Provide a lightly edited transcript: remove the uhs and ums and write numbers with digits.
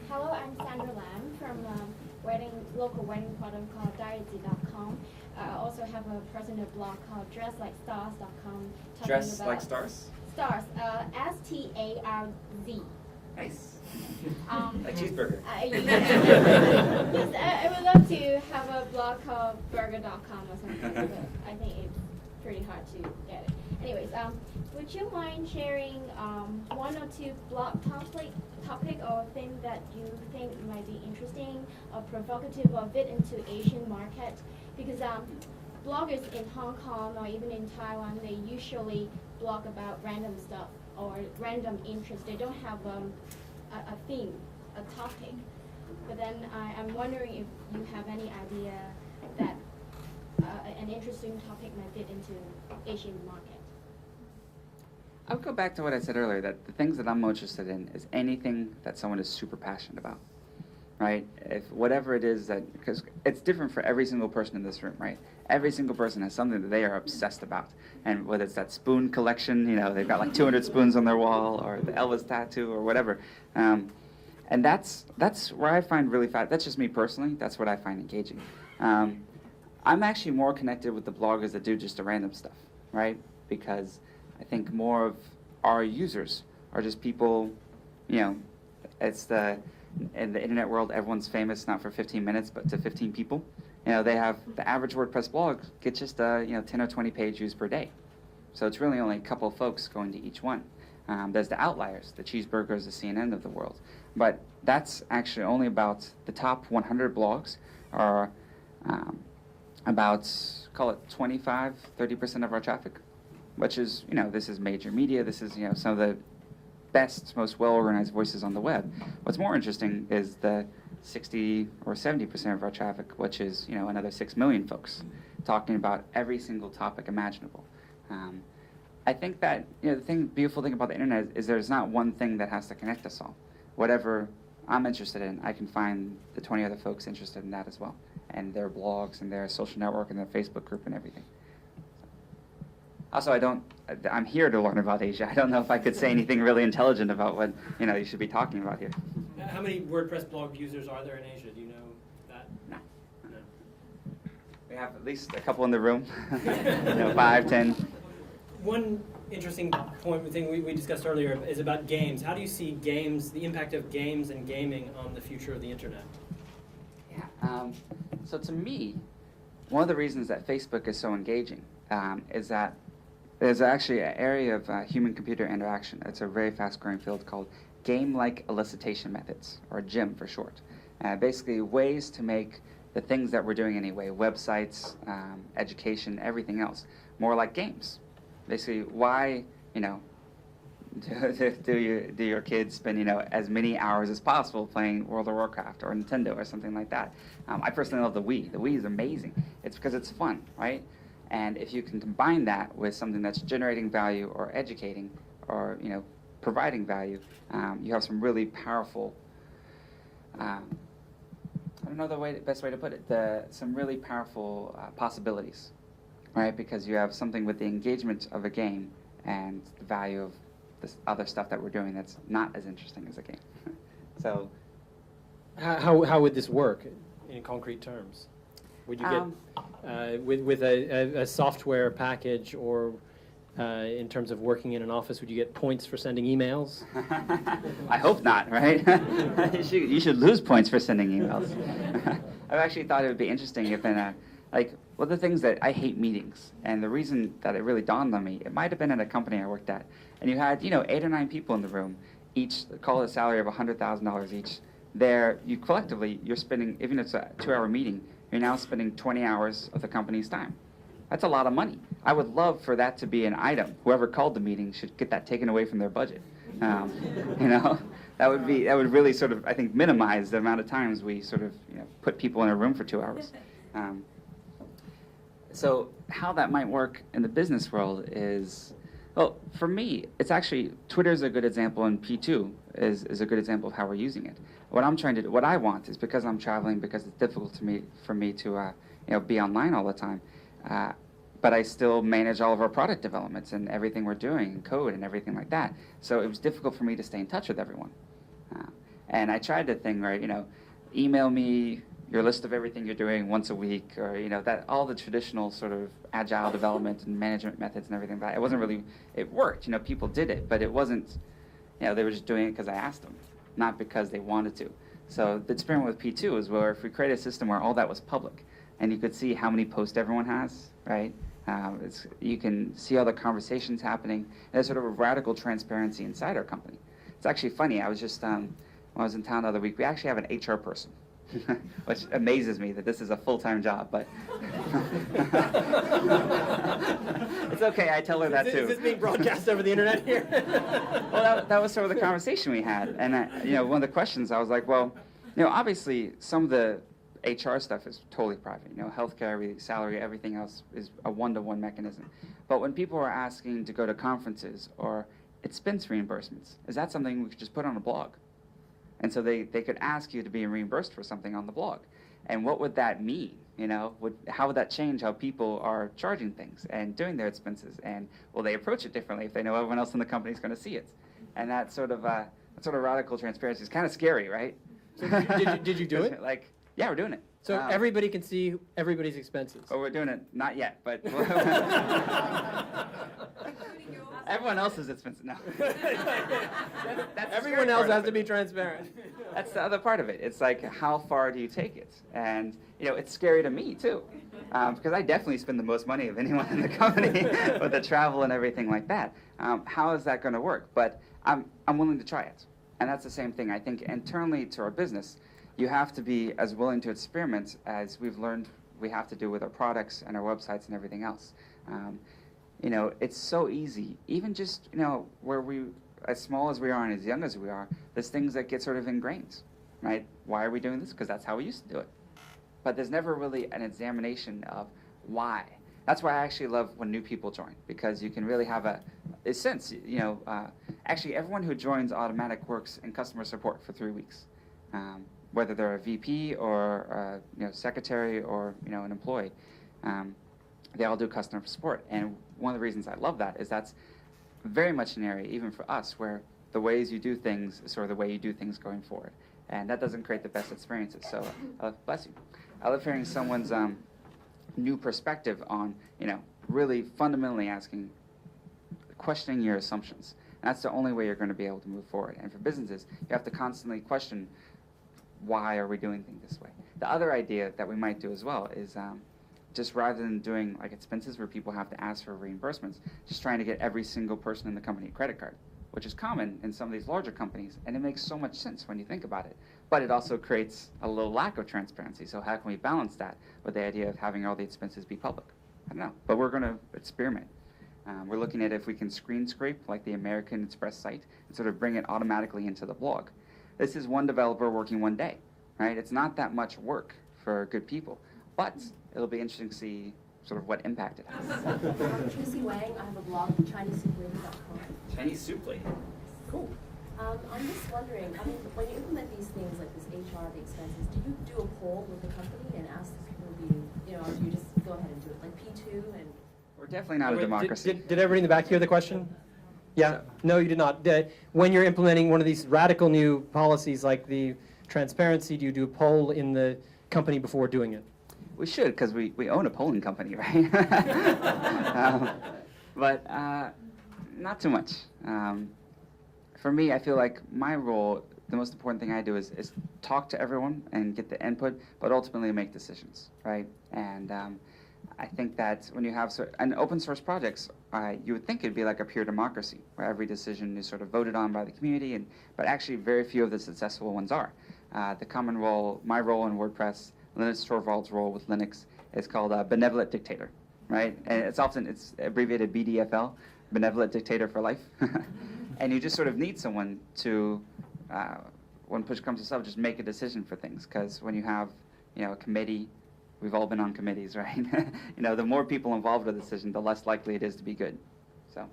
Hello, I'm Sandra Lam from local wedding forum called diety.com. I also have a personal blog called dresslikeStars.com. Dress like stars? Stars, STARZ. Nice. Like cheeseburger. Yes, I would love to have a blog called burger.com or something, but I think it's pretty hard to get it. Anyways, would you mind sharing one or two blog topic or thing that you think might be interesting or provocative or fit into Asian market? Because bloggers in Hong Kong or even in Taiwan, they usually blog about random stuff or random interests. They don't have a theme, a topic. But then I'm wondering if you have any idea that an interesting topic might fit into Asian market. I'll go back to what I said earlier, that the things that I'm most interested in is anything that someone is super passionate about, right? If whatever it is that, because it's different for every single person in this room, right? Every single person has something that they are obsessed about. And whether it's that spoon collection, they've got like 200 spoons on their wall, or the Elvis tattoo, or whatever. And that's where I find really that's just me personally, that's what I find engaging. I'm actually more connected with the bloggers that do just the random stuff, right? Because I think more of our users are just people, it's in the internet world, everyone's famous not for 15 minutes, but to 15 people. They have the average WordPress blog gets just 10 or 20 page views per day. So it's really only a couple of folks going to each one. There's the outliers, the cheeseburgers, the CNN of the world. But that's actually only about the top 100 blogs are about, call it 25, 30% of our traffic, which is, this is major media. This is, some of the best, most well-organized voices on the web. What's more interesting is the 60 or 70% of our traffic, which is, another 6 million folks talking about every single topic imaginable. I think that, the beautiful thing about the internet is there's not one thing that has to connect us all. Whatever I'm interested in, I can find the 20 other folks interested in that as well, and their blogs and their social network and their Facebook group and everything. Also, I'm here to learn about Asia. I don't know if I could say anything really intelligent about what, you should be talking about here. How many WordPress blog users are there in Asia? Do you know that? No. No. We have at least a couple in the room, 5, 10. One interesting thing we discussed earlier is about games. How do you see games, the impact of games and gaming on the future of the internet? Yeah. So to me, one of the reasons that Facebook is so engaging is that there's actually an area of human-computer interaction. It's a very fast-growing field called game-like elicitation methods, or GIM for short. Basically, ways to make the things that we're doing anyway, websites, education, everything else, more like games. Basically, why, do your kids spend, as many hours as possible playing World of Warcraft or Nintendo or something like that? I personally love the Wii. The Wii is amazing. It's because it's fun, right? And if you can combine that with something that's generating value or educating or, providing value, you have some really powerful, I don't know the best way to put it, some really powerful possibilities, right? Because you have something with the engagement of a game and the value of this other stuff that we're doing that's not as interesting as a game. So, how would this work in concrete terms? Would you get with a software package, or in terms of working in an office, would you get points for sending emails? I hope not, right? you should lose points for sending emails. I've actually thought it would be interesting if one of the things that I hate meetings, and the reason that it really dawned on me, it might have been at a company I worked at, and you had 8 or 9 people in the room, each call it a salary of $100,000 each. There, you're spending, even if it's a 2-hour meeting, you're now spending 20 hours of the company's time. That's a lot of money. I would love for that to be an item. Whoever called the meeting should get that taken away from their budget. That would really sort of, I think, minimize the amount of times we sort of put people in a room for 2 hours. So how that might work in the business world is, well, for me, it's actually, Twitter is a good example, and P2 is a good example of how we're using it. What I'm trying to do, what I want is, because I'm traveling, because it's difficult for me to be online all the time, but I still manage all of our product developments and everything we're doing, and code and everything like that. So it was difficult for me to stay in touch with everyone. And I tried the thing where, email me your list of everything you're doing once a week, or, that all the traditional sort of agile development and management methods and everything. But it wasn't really, it worked. People did it, but it wasn't, they were just doing it because I asked them, not because they wanted to. So the experiment with P2 is where if we create a system where all that was public, and you could see how many posts everyone has, right? You can see all the conversations happening. And there's sort of a radical transparency inside our company. It's actually funny. I was just, when I was in town the other week, we actually have an HR person, which amazes me that this is a full-time job, but it's okay. I tell her that too. Is this being broadcast over the internet here? Well, that was sort of the conversation we had. And, one of the questions, I was like, well, obviously some of the HR stuff is totally private. Healthcare, salary, everything else is a one-to-one mechanism. But when people are asking to go to conferences or expense reimbursements, is that something we could just put on a blog? And so they could ask you to be reimbursed for something on the blog. And what would that mean? How would that change how people are charging things and doing their expenses? And will they approach it differently if they know everyone else in the company is going to see it? And that sort of radical transparency is kind of scary, right? So did you do it? Yeah, we're doing it. So everybody can see everybody's expenses. Oh, we're doing it. Not yet, but everyone else's expenses. No. That's Everyone else has to be transparent. That's the other part of it. It's like, how far do you take it? And it's scary to me too, because I definitely spend the most money of anyone in the company with the travel and everything like that. How is that going to work? But I'm willing to try it, and that's the same thing. I think internally to our business, you have to be as willing to experiment as we've learned we have to do with our products and our websites and everything else. It's so easy, even just, where we, as small as we are and as young as we are, there's things that get sort of ingrained, right? Why are we doing this? Because that's how we used to do it. But there's never really an examination of why. That's why I actually love when new people join, because you can really have a sense, actually everyone who joins Automatic works in customer support for 3 weeks. Whether they're a VP or secretary or an employee, they all do customer support. And one of the reasons I love that is that's very much an area, even for us, where the ways you do things is sort of the way you do things going forward. And that doesn't create the best experiences. So, bless you. I love hearing someone's new perspective on, really fundamentally questioning your assumptions. And that's the only way you're going to be able to move forward. And for businesses, you have to constantly question, why are we doing things this way? The other idea that we might do as well is just rather than doing like expenses where people have to ask for reimbursements, just trying to get every single person in the company a credit card, which is common in some of these larger companies, and it makes so much sense when you think about it. But it also creates a little lack of transparency, so how can we balance that with the idea of having all the expenses be public? I don't know, but we're going to experiment. We're looking at if we can screen scrape like the American Express site and sort of bring it automatically into the blog. This is one developer working one day, right? It's not that much work for good people, but it'll be interesting to see sort of what impact it has. Tracy Wang, I have a blog, ChineseSoup.com. Chinese Soup Lady. Cool. I'm just wondering, when you implement these things like this HR, the expenses, do you do a poll with the company and ask the people, or do you just go ahead and do it like P2 and? We're definitely not a democracy. Did everybody in the back hear the question? Yeah, no, you did not. When you're implementing one of these radical new policies like the transparency, do you do a poll in the company before doing it? We should, because we own a polling company, right? But not too much. For me, I feel like my role, the most important thing I do is talk to everyone and get the input, but ultimately make decisions, right? And I think that when you have an open source projects, you would think it'd be like a pure democracy, where every decision is sort of voted on by the community, but actually very few of the successful ones are. The common role, my role in WordPress, Linus Torvalds' role with Linux, is called benevolent dictator, right? And it's abbreviated BDFL, benevolent dictator for life. And you just sort of need someone to, when push comes to shove, just make a decision for things. Because when you have, a committee, we've all been on committees, right? The more people involved with a decision, the less likely it is to be good. So.